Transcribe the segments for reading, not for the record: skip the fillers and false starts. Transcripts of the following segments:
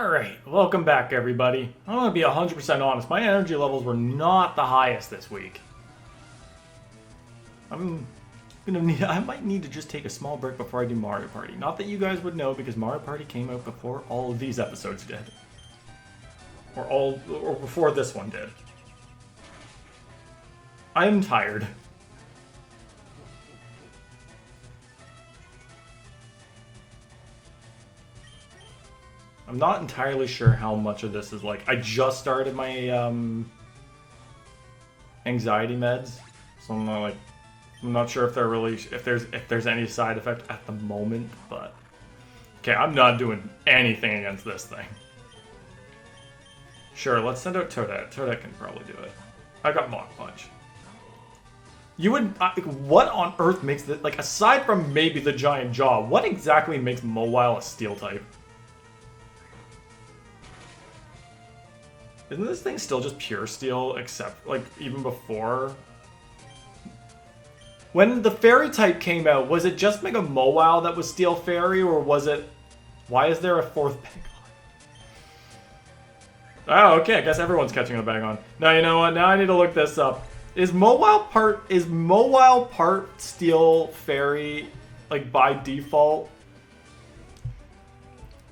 Alright, welcome back everybody. I'm gonna be 100% honest, my energy levels were not the highest this week. I might need to just take a small break before I do Mario Party. Not that you guys would know, because Mario Party came out before all of these episodes did. Or before this one did. I am tired. I'm not entirely sure how much of this is like, I just started my anxiety meds, so I'm not sure if they're really, if there's any side effect at the moment, but okay, I'm not doing anything against this thing. Sure, let's send out Toadette. Toadette can probably do it. I got Mach Punch. You would, what on earth makes this, like, aside from maybe the giant jaw, what exactly makes Mobile a steel type? Isn't this thing still just pure steel, except, like, even before? When the fairy type came out, was it just Mega Mowile that was Steel Fairy, or was it... Why is there a fourth bag on? Oh, okay, I guess everyone's catching a bag on. Now, you know what? Now I need to look this up. Is Mowile part Steel Fairy, like, by default?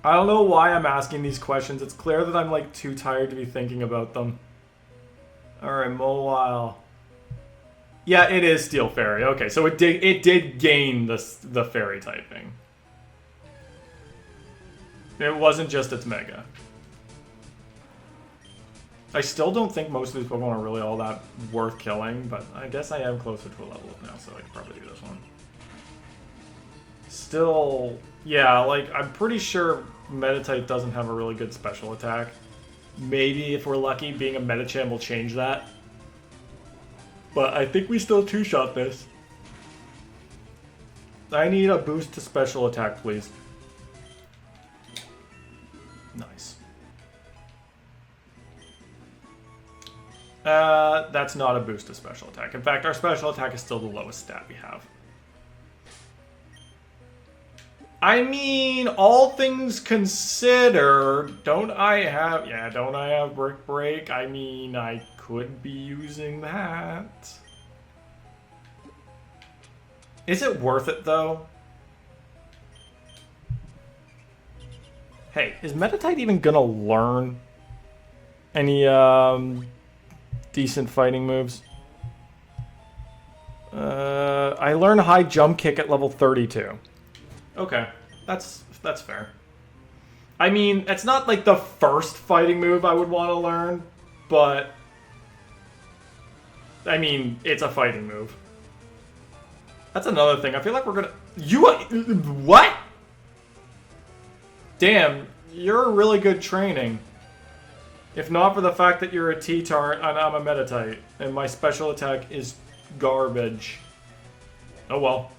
I don't know why I'm asking these questions. It's clear that I'm, like, too tired to be thinking about them. Alright, Mowile. Yeah, it is Steel Fairy. Okay, so it did gain the Fairy typing. It wasn't just its Mega. I still don't think most of these Pokemon are really all that worth killing, but I guess I am closer to a level up now, so I can probably do this one. Still, yeah, like, I'm pretty sure Meditite doesn't have a really good special attack. Maybe, if we're lucky, being a Medicham will change that. But I think we still two-shot this. I need a boost to special attack, please. Nice. That's not a boost to special attack. In fact, our special attack is still the lowest stat we have. I mean, all things considered, don't I have Brick Break? I mean, I could be using that. Is it worth it, though? Hey, is Meditite even gonna learn any, decent fighting moves? I learned High Jump Kick at level 32. Okay, that's fair. I mean, it's not like the first fighting move I would want to learn, but I mean, it's a fighting move. That's another thing. I feel like we're gonna... What? Damn, you're really good training. If not for the fact that you're a T-Tar and I'm a Meditite, and my special attack is garbage. Oh well.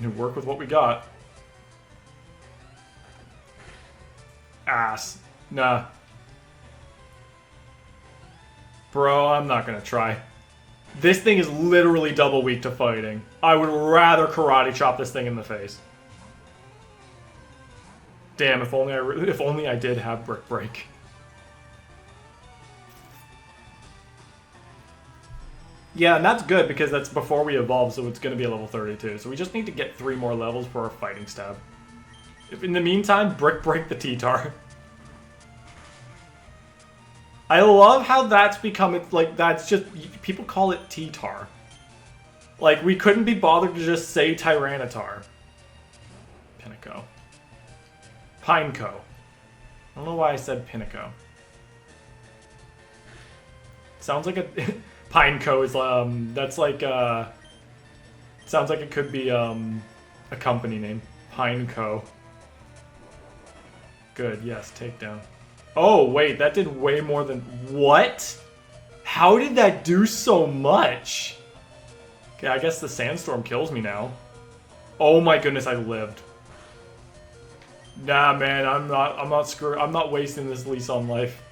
You work with what we got. Ass. Nah. Bro, I'm not gonna try. This thing is literally double weak to fighting. I would rather karate chop this thing in the face. Damn, if only I did have Brick Break. Yeah, and that's good because that's before we evolve, so it's going to be a level 32. So we just need to get 3 more levels for our fighting stab. If in the meantime, Brick Break the T-Tar. I love how that's become, like, that's just, people call it T-Tar. Like, we couldn't be bothered to just say Tyranitar. Pinnacle. Pineco. I don't know why I said Pinnacle. Sounds like a... Pineco is, that's like, sounds like it could be, a company name. Pineco. Good, yes, takedown. Oh, wait, that did way more than... What? How did that do so much? Okay, I guess the sandstorm kills me now. Oh my goodness, I lived. Nah, man, I'm not wasting this lease on life.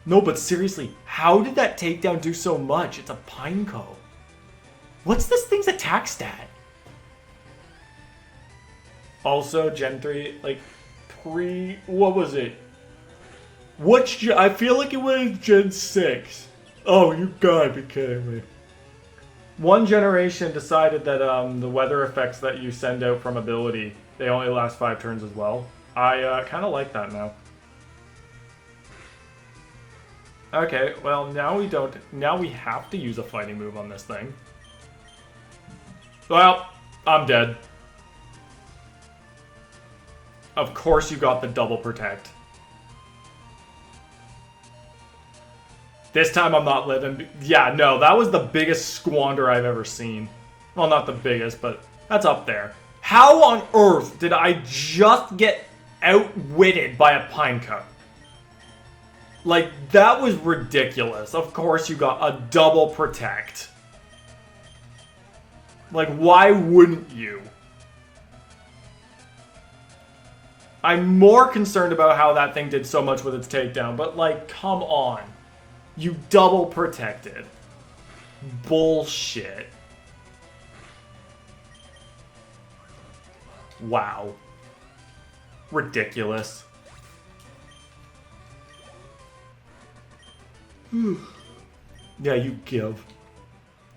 No, but seriously, how did that takedown do so much? It's a Pineco. What's this thing's attack stat? Also, Gen 3, like, what was it? I feel like it was Gen 6. Oh, you gotta be kidding me. One generation decided that the weather effects that you send out from ability, they only last 5 turns as well. I kind of like that now. Okay, well, now we don't... Now we have to use a fighting move on this thing. Well, I'm dead. Of course you got the double protect. This time I'm not living. Yeah, no, that was the biggest squander I've ever seen. Well, not the biggest, but that's up there. How on earth did I just get outwitted by a pine cup? Like, that was ridiculous. Of course you got a double protect. Like, why wouldn't you? I'm more concerned about how that thing did so much with its takedown, but like, come on. You double protected. Bullshit. Wow. Ridiculous. Yeah, you give.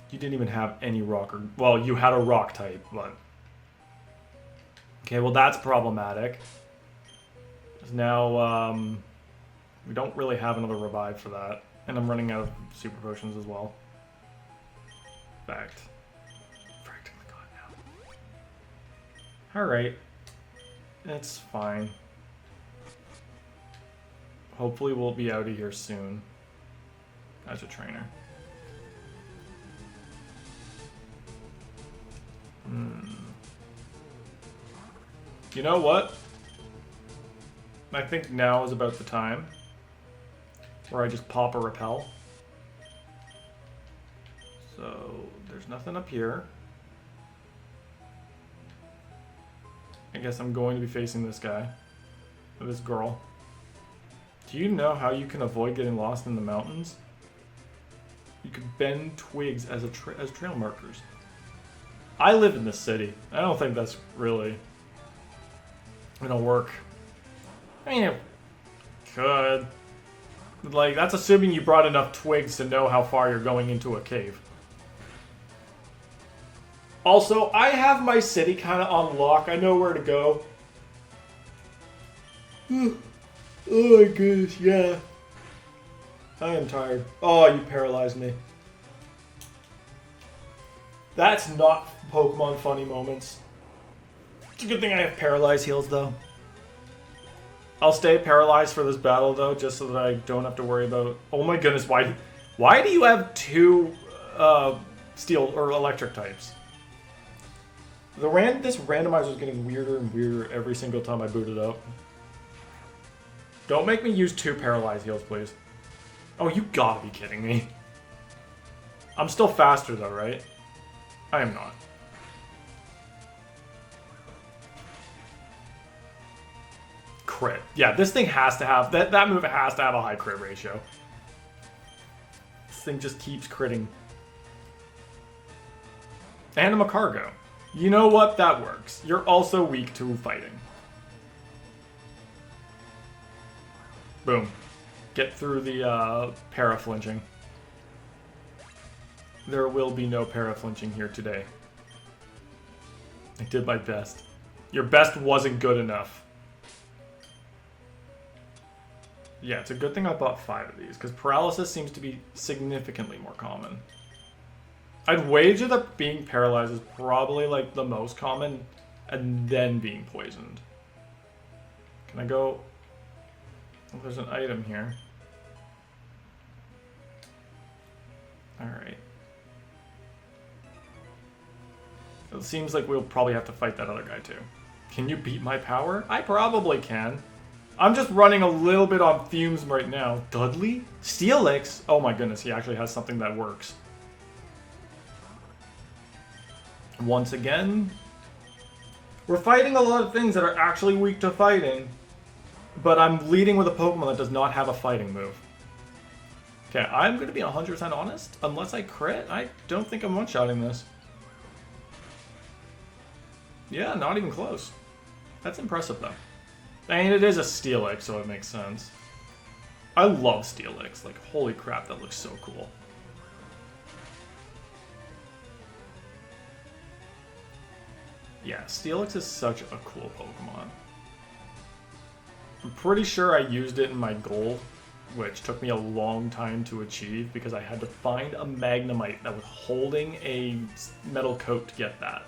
You didn't even have any rock. Well, you had a rock type, but... Okay, well that's problematic. Now, we don't really have another revive for that. And I'm running out of super potions as well. Fact. Practically gone now. Alright. It's fine. Hopefully we'll be out of here soon. As a trainer. You know what? I think now is about the time where I just pop a repel. So there's nothing up here. I guess I'm going to be facing this guy. Or this girl. Do you know how you can avoid getting lost in the mountains? You can bend twigs as trail markers. I live in this city. I don't think that's really gonna work. I mean, it could. Like, that's assuming you brought enough twigs to know how far you're going into a cave. Also, I have my city kind of on lock. I know where to go. Oh my goodness, yeah. I am tired. Oh, you paralyzed me. That's not Pokemon funny moments. It's a good thing I have paralyzed heals, though. I'll stay paralyzed for this battle, though, just so that I don't have to worry about... Oh my goodness, why do you have 2 steel or electric types? This randomizer is getting weirder and weirder every single time I boot it up. Don't make me use 2 paralyzed heals, please. Oh, you gotta be kidding me. I'm still faster, though, right? I am not. Crit. Yeah, this thing has to have... That move has to have a high crit ratio. This thing just keeps critting. And I'm a cargo. You know what? That works. You're also weak to fighting. Boom. Get through the para-flinching. There will be no para-flinching here today. I did my best. Your best wasn't good enough. Yeah, it's a good thing I bought 5 of these, because paralysis seems to be significantly more common. I'd wager that being paralyzed is probably like the most common, and then being poisoned. Can I go... Oh, there's an item here. Alright. It seems like we'll probably have to fight that other guy too. Can you beat my power? I probably can. I'm just running a little bit on fumes right now. Dudley? Steelix? Oh my goodness, he actually has something that works. Once again, we're fighting a lot of things that are actually weak to fighting, but I'm leading with a Pokemon that does not have a fighting move. Okay, I'm going to be 100% honest. Unless I crit, I don't think I'm one-shotting this. Yeah, not even close. That's impressive, though. I mean, it is a Steelix, so it makes sense. I love Steelix. Like, holy crap, that looks so cool. Yeah, Steelix is such a cool Pokemon. I'm pretty sure I used it in my goal, which took me a long time to achieve because I had to find a Magnemite that was holding a metal coat to get that.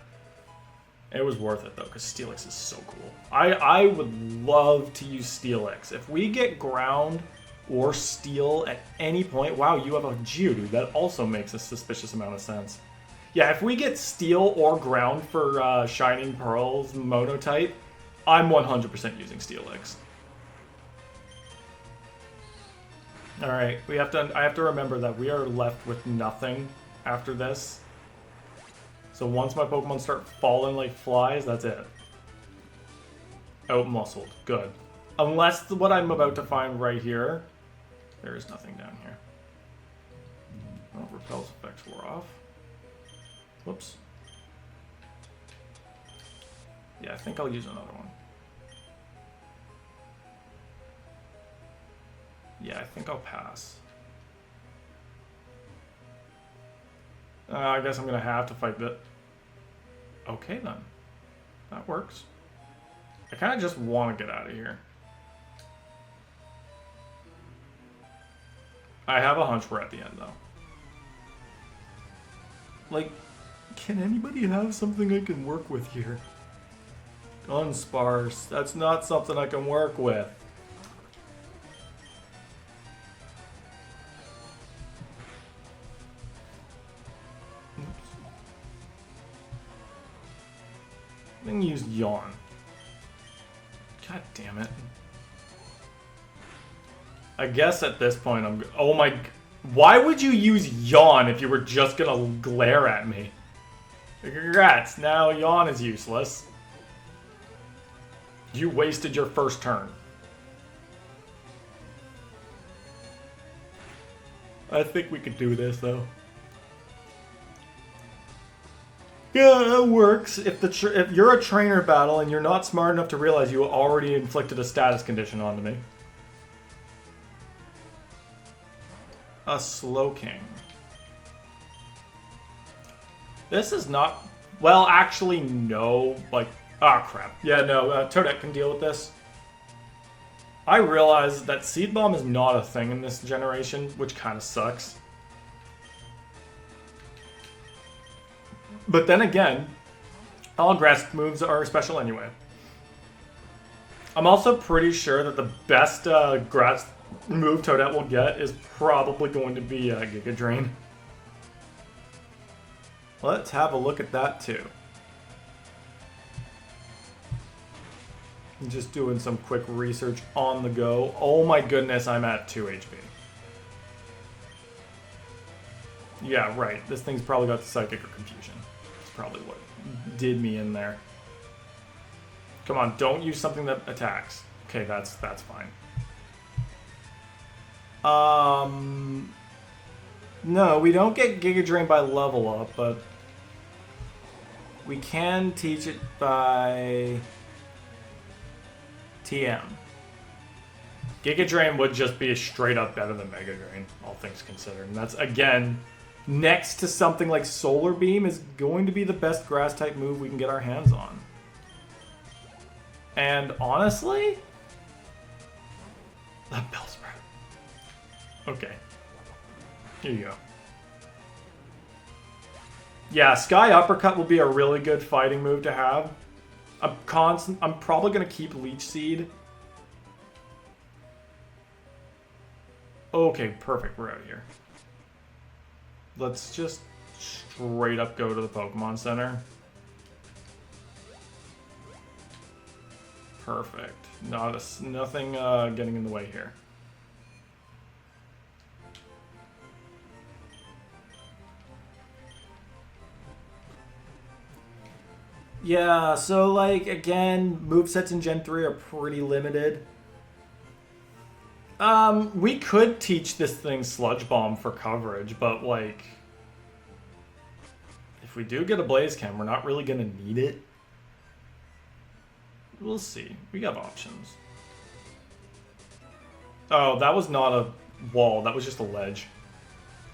It was worth it though, because Steelix is so cool. I would love to use Steelix. If we get ground or steel at any point, wow, you have a Geodude. That also makes a suspicious amount of sense. Yeah, if we get steel or ground for Shining Pearls Monotype, I'm 100% using Steelix. Alright, I have to remember that we are left with nothing after this. So once my Pokemon start falling like flies, that's it. Out-muscled. Good. Unless what I'm about to find right here, there is nothing down here. Oh, Repel's effects wore off. Whoops. Yeah, I think I'll use another one. Yeah, I think I'll pass. I guess I'm gonna have to fight that. Okay then. That works. I kind of just want to get out of here. I have a hunch we're at the end though. Like, can anybody have something I can work with here? Unsparse. That's not something I can work with. I'm gonna use Yawn. God damn it. I guess at this point I'm... Oh my... Why would you use Yawn if you were just gonna glare at me? Congrats, now Yawn is useless. You wasted your first turn. I think we could do this though. Yeah, it works. If you're a trainer battle and you're not smart enough to realize you already inflicted a status condition onto me. A Slowking. This is not... Well, actually, no. Like, ah, crap. Yeah, no, Toadette can deal with this. I realize that Seed Bomb is not a thing in this generation, which kind of sucks. But then again, all grass moves are special anyway. I'm also pretty sure that the best grass move Toadette will get is probably going to be Giga Drain. Let's have a look at that too. I'm just doing some quick research on the go. Oh my goodness, I'm at 2 HP. Yeah, right. This thing's probably got Psychic or Confusion. That's probably what did me in there. Come on, don't use something that attacks. Okay, that's fine. No, we don't get Giga Drain by level up, but we can teach it by TM. Giga Drain would just be straight up better than Mega Drain, all things considered. And that's, again, next to something like Solar Beam, is going to be the best grass-type move we can get our hands on. And honestly, that Bellsprout. Okay. Here you go. Yeah, Sky Uppercut will be a really good fighting move to have. I'm probably going to keep Leech Seed. Okay, perfect. We're out of here. Let's just straight up go to the Pokemon Center. Perfect. Nothing getting in the way here. Yeah, so like, again, movesets in Gen 3 are pretty limited. We could teach this thing Sludge Bomb for coverage, but like, if we do get a Blaze Chem, we're not really gonna need it. We'll see. We have options. Oh, that was not a wall. That was just a ledge.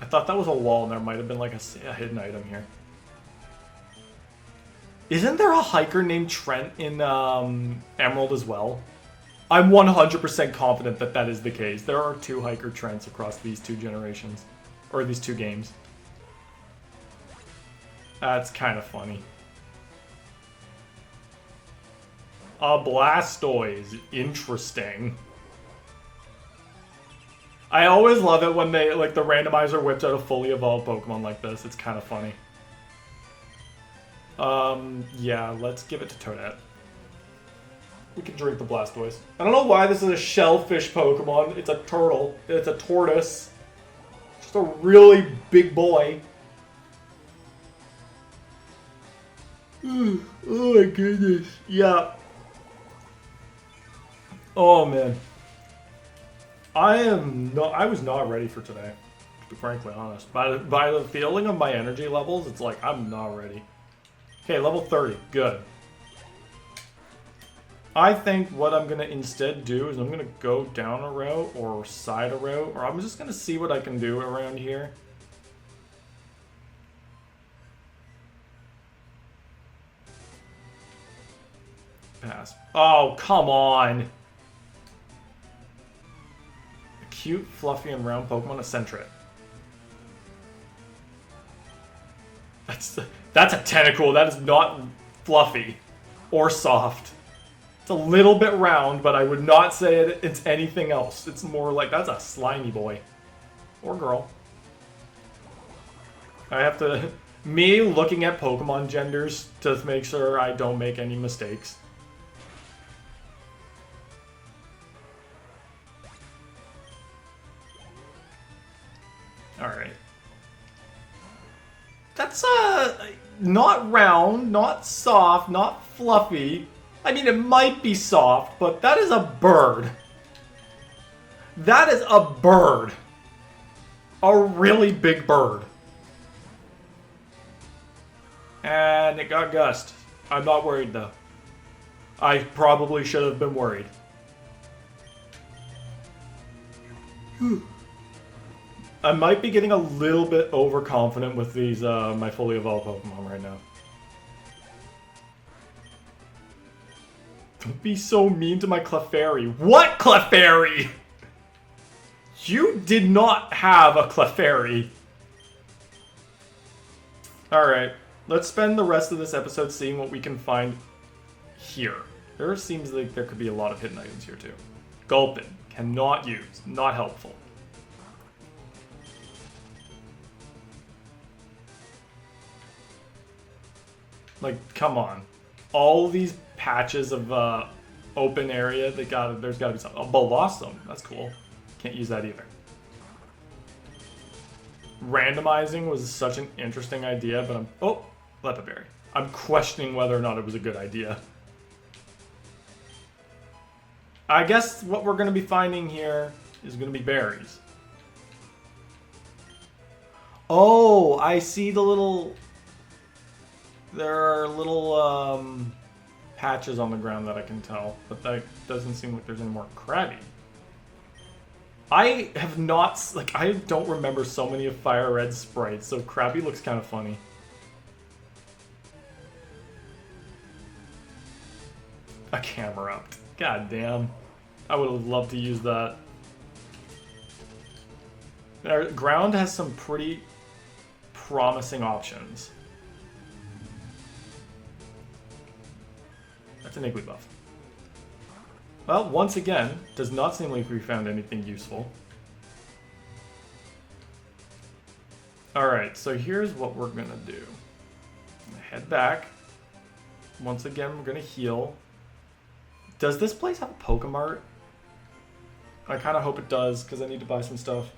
I thought that was a wall, and there might have been like a hidden item here. Isn't there a hiker named Trent in Emerald as well? I'm 100% confident that that is the case. There are 2 hiker Trents across these 2 generations. Or these 2 games. That's kind of funny. A Blastoise. Interesting. I always love it when they, like, the randomizer whips out a fully evolved Pokemon like this. It's kind of funny. Yeah, let's give it to Toadette. We can drink the Blastoise. I don't know why this is a shellfish Pokemon. It's a turtle. It's a tortoise. Just a really big boy. Oh my goodness. Yeah. Oh man. I was not ready for today, to be frankly honest. By the feeling of my energy levels, it's like I'm not ready. Okay, level 30. Good. I think what I'm going to instead do is I'm going to go down a route or side a route, or I'm just going to see what I can do around here. Pass. Oh, come on. A cute, fluffy, and round Pokemon, a Sentret. That's a tentacle. That is not fluffy or soft. It's a little bit round, but I would not say it's anything else. It's more like, that's a slimy boy. Or girl. I have to... Me looking at Pokemon genders to make sure I don't make any mistakes. Alright. That's, not round, not soft, not fluffy. I mean, it might be soft, but that is a bird. That is a bird. A really big bird. And it got gust. I'm not worried, though. I probably should have been worried. I might be getting a little bit overconfident with these, my fully evolved Pokemon right now. Don't be so mean to my Clefairy. What Clefairy? You did not have a Clefairy. Alright, let's spend the rest of this episode seeing what we can find here. There seems like there could be a lot of hidden items here too. Gulpin, cannot use, not helpful. Like, come on. All these patches of open area, there's gotta be something. A Blossom, that's cool. Can't use that either. Randomizing was such an interesting idea, but oh, Lepaberry. I'm questioning whether or not it was a good idea. I guess what we're gonna be finding here is gonna be berries. Oh, I see the little... There are little patches on the ground that I can tell, but that doesn't seem like there's any more Krabby. I have not, like, I don't remember so many of FireRed sprites, so Krabby looks kind of funny. A Camerupt. God damn. I would have loved to use that. Our ground has some pretty promising options. That's an Igglybuff. Well, once again, does not seem like we found anything useful. Alright, so here's what we're gonna do. Head back. Once again, we're gonna heal. Does this place have a Pokemart? I kind of hope it does, because I need to buy some stuff.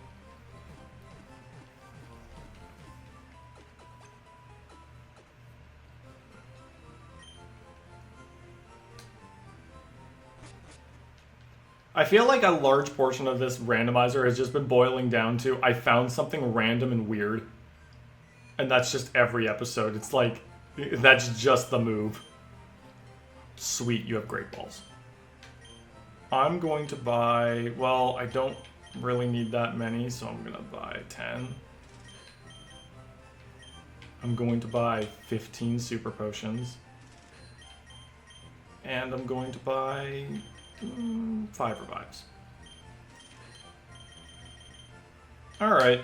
I feel like a large portion of this randomizer has just been boiling down to I found something random and weird. And that's just every episode. It's like, that's just the move. Sweet, you have Great Balls. I'm going to buy... Well, I don't really need that many, so I'm going to buy 10. I'm going to buy 15 Super Potions. And I'm going to buy 5 Revives. Alright.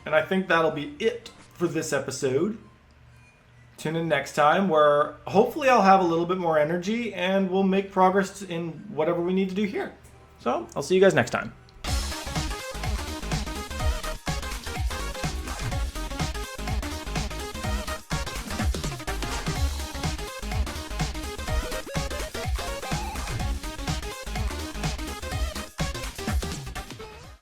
And I think that'll be it for this episode. Tune in next time where hopefully I'll have a little bit more energy and we'll make progress in whatever we need to do here. So, I'll see you guys next time.